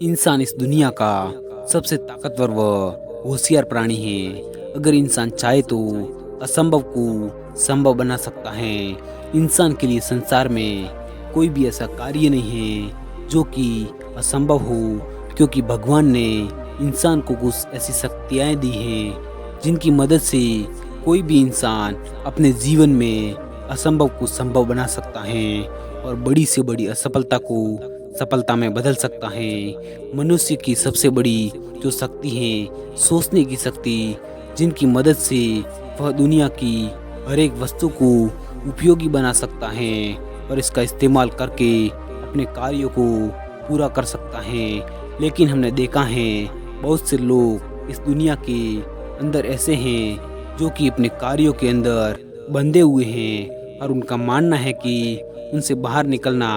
इंसान इस दुनिया का सबसे ताकतवर व होशियार प्राणी है। अगर इंसान चाहे तो असंभव को संभव बना सकता है। इंसान के लिए संसार में कोई भी ऐसा कार्य नहीं है जो कि असंभव हो, क्योंकि भगवान ने इंसान को कुछ ऐसी शक्तियाँ दी हैं जिनकी मदद से कोई भी इंसान अपने जीवन में असंभव को संभव बना सकता है और बड़ी से बड़ी असफलता को सफलता में बदल सकता है। मनुष्य की सबसे बड़ी जो शक्ति है सोचने की शक्ति, जिनकी मदद से वह दुनिया की हर एक वस्तु को उपयोगी बना सकता है और इसका इस्तेमाल करके अपने कार्यों को पूरा कर सकता है। लेकिन हमने देखा है बहुत से लोग इस दुनिया के अंदर ऐसे हैं जो कि अपने कार्यों के अंदर बंधे हुए हैं और उनका मानना है कि उनसे बाहर निकलना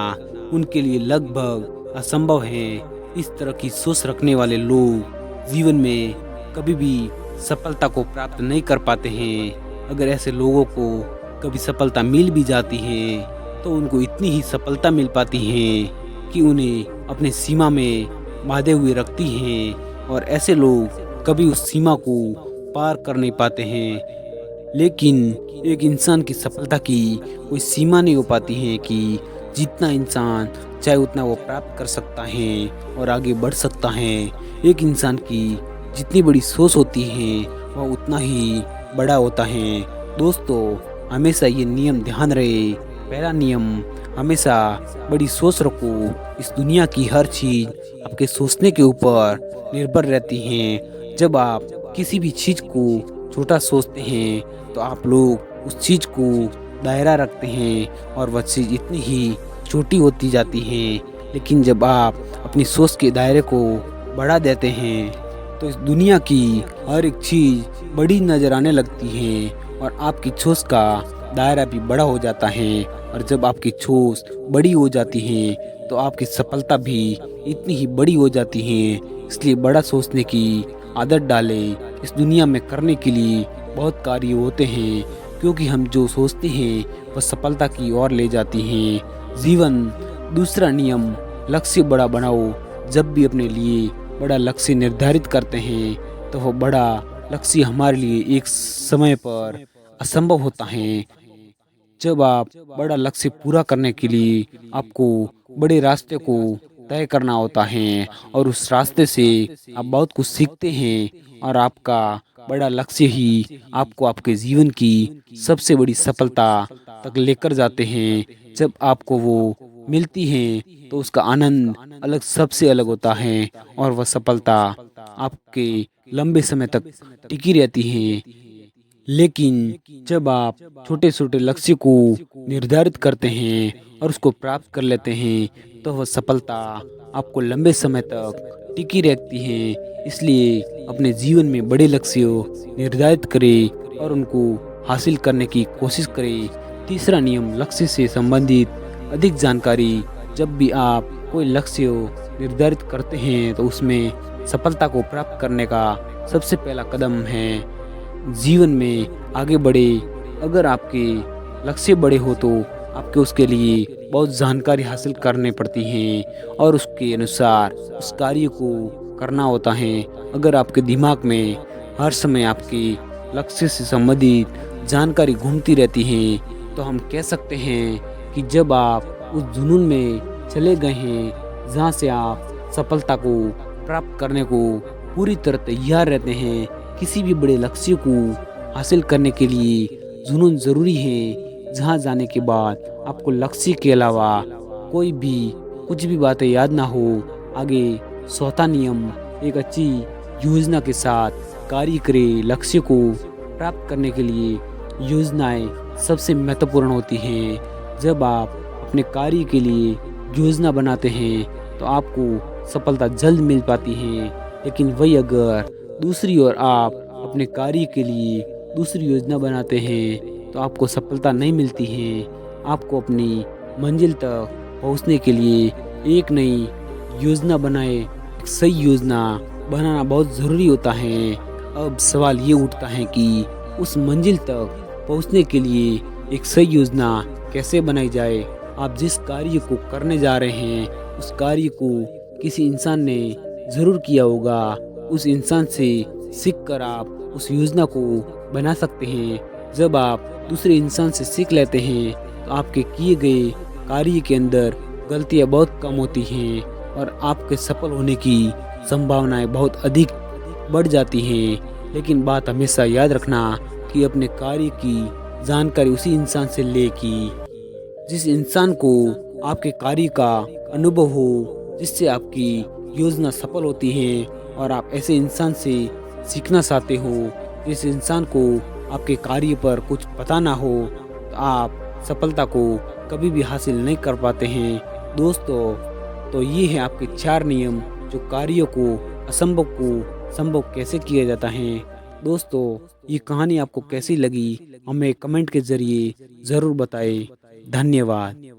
उनके लिए लगभग असंभव है। इस तरह की सोच रखने वाले लोग जीवन में कभी भी सफलता को प्राप्त नहीं कर पाते हैं। अगर ऐसे लोगों को कभी सफलता मिल भी जाती है तो उनको इतनी ही सफलता मिल पाती है कि उन्हें अपने सीमा में बांधे हुए रखती हैं और ऐसे लोग कभी उस सीमा को पार कर नहीं पाते हैं। लेकिन एक इंसान की सफलता की कोई सीमा नहीं हो पाती है कि जितना इंसान चाहे उतना वो प्राप्त कर सकता है और आगे बढ़ सकता है। एक इंसान की जितनी बड़ी सोच होती है वह उतना ही बड़ा होता है। दोस्तों, हमेशा ये नियम ध्यान रहे। पहला नियम, हमेशा बड़ी सोच रखो। इस दुनिया की हर चीज़ आपके सोचने के ऊपर निर्भर रहती है। जब आप किसी भी चीज़ को छोटा सोचते हैं तो आप लोग उस चीज़ को दायरा रखते हैं और वह चीज़ इतनी ही छोटी होती जाती है। लेकिन जब आप अपनी सोच के दायरे को बढ़ा देते हैं तो इस दुनिया की हर एक चीज़ बड़ी नज़र आने लगती है और आपकी सोच का दायरा भी बड़ा हो जाता है। और जब आपकी सोच बड़ी हो जाती है तो आपकी सफलता भी इतनी ही बड़ी हो जाती है। इसलिए बड़ा सोचने की आदत डालें। इस दुनिया में करने के लिए बहुत कार्य होते हैं, क्योंकि हम जो सोचते हैं वह सफलता की ओर ले जाती हैं। जीवन दूसरा नियम, लक्ष्य बड़ा बनाओ। जब भी अपने लिए बड़ा लक्ष्य निर्धारित करते हैं तो वह बड़ा लक्ष्य हमारे लिए एक समय पर असंभव होता है। जब आप बड़ा लक्ष्य पूरा करने के लिए आपको बड़े रास्ते को तय करना होता है और उस रास्ते से आप बहुत कुछ सीखते हैं और आपका बड़ा लक्ष्य ही आपको आपके जीवन की सबसे बड़ी सफलता तक लेकर जाते हैं। जब आपको वो मिलती है तो उसका आनंद अलग सबसे अलग होता है और वह सफलता आपके लंबे समय तक टिकी रहती है। लेकिन जब आप छोटे छोटे लक्ष्य को निर्धारित करते हैं और उसको प्राप्त कर लेते हैं तो वह सफलता आपको लंबे समय तक टिकी रहती है। इसलिए अपने जीवन में बड़े लक्ष्य निर्धारित करें और उनको हासिल करने की कोशिश करें। तीसरा नियम, लक्ष्य से संबंधित अधिक जानकारी। जब भी आप कोई लक्ष्य निर्धारित करते हैं तो उसमें सफलता को प्राप्त करने का सबसे पहला कदम है जीवन में आगे बढ़े। अगर आपके लक्ष्य बड़े हो तो आपके उसके लिए बहुत जानकारी हासिल करनी पड़ती है और उसके अनुसार उस कार्य को करना होता है। अगर आपके दिमाग में हर समय आपके लक्ष्य से संबंधित जानकारी घूमती रहती है तो हम कह सकते हैं कि जब आप उस जुनून में चले गए हैं जहाँ से आप सफलता को प्राप्त करने को पूरी तरह तैयार रहते हैं। किसी भी बड़े लक्ष्य को हासिल करने के लिए जुनून ज़रूरी है, जहाँ जाने के बाद आपको लक्ष्य के अलावा कोई भी कुछ भी बातें याद ना हो। आगे चौथा नियम, एक अच्छी योजना के साथ कार्य करें। लक्ष्य को प्राप्त करने के लिए योजनाएं सबसे महत्वपूर्ण होती हैं। जब आप अपने कार्य के लिए योजना बनाते हैं तो आपको सफलता जल्द मिल पाती है। लेकिन वही अगर दूसरी ओर आप अपने कार्य के लिए दूसरी योजना बनाते हैं तो आपको सफलता नहीं मिलती है। आपको अपनी मंजिल तक पहुंचने के लिए एक नई योजना बनाए। एक सही योजना बनाना बहुत ज़रूरी होता है। अब सवाल ये उठता है कि उस मंजिल तक पहुंचने के लिए एक सही योजना कैसे बनाई जाए। आप जिस कार्य को करने जा रहे हैं उस कार्य को किसी इंसान ने ज़रूर किया होगा। उस इंसान से सीख कर आप उस योजना को बना सकते हैं। जब आप दूसरे इंसान से सीख लेते हैं तो आपके किए गए कार्य के अंदर गलतियाँ बहुत कम होती हैं और आपके सफल होने की संभावनाएं बहुत अधिक बढ़ जाती हैं। लेकिन बात हमेशा याद रखना कि अपने कार्य की जानकारी उसी इंसान से ले कि जिस इंसान को आपके कार्य का अनुभव हो, जिससे आपकी योजना सफल होती है। और आप ऐसे इंसान से सीखना चाहते हो जिस इंसान को आपके कार्य पर कुछ पता ना हो, तो आप सफलता को कभी भी हासिल नहीं कर पाते हैं। दोस्तों, तो ये है आपके 4 नियम जो कार्यों को असंभव को संभव कैसे किया जाता है। दोस्तों, ये कहानी आपको कैसी लगी हमें कमेंट के ज़रिए ज़रूर बताएं। धन्यवाद।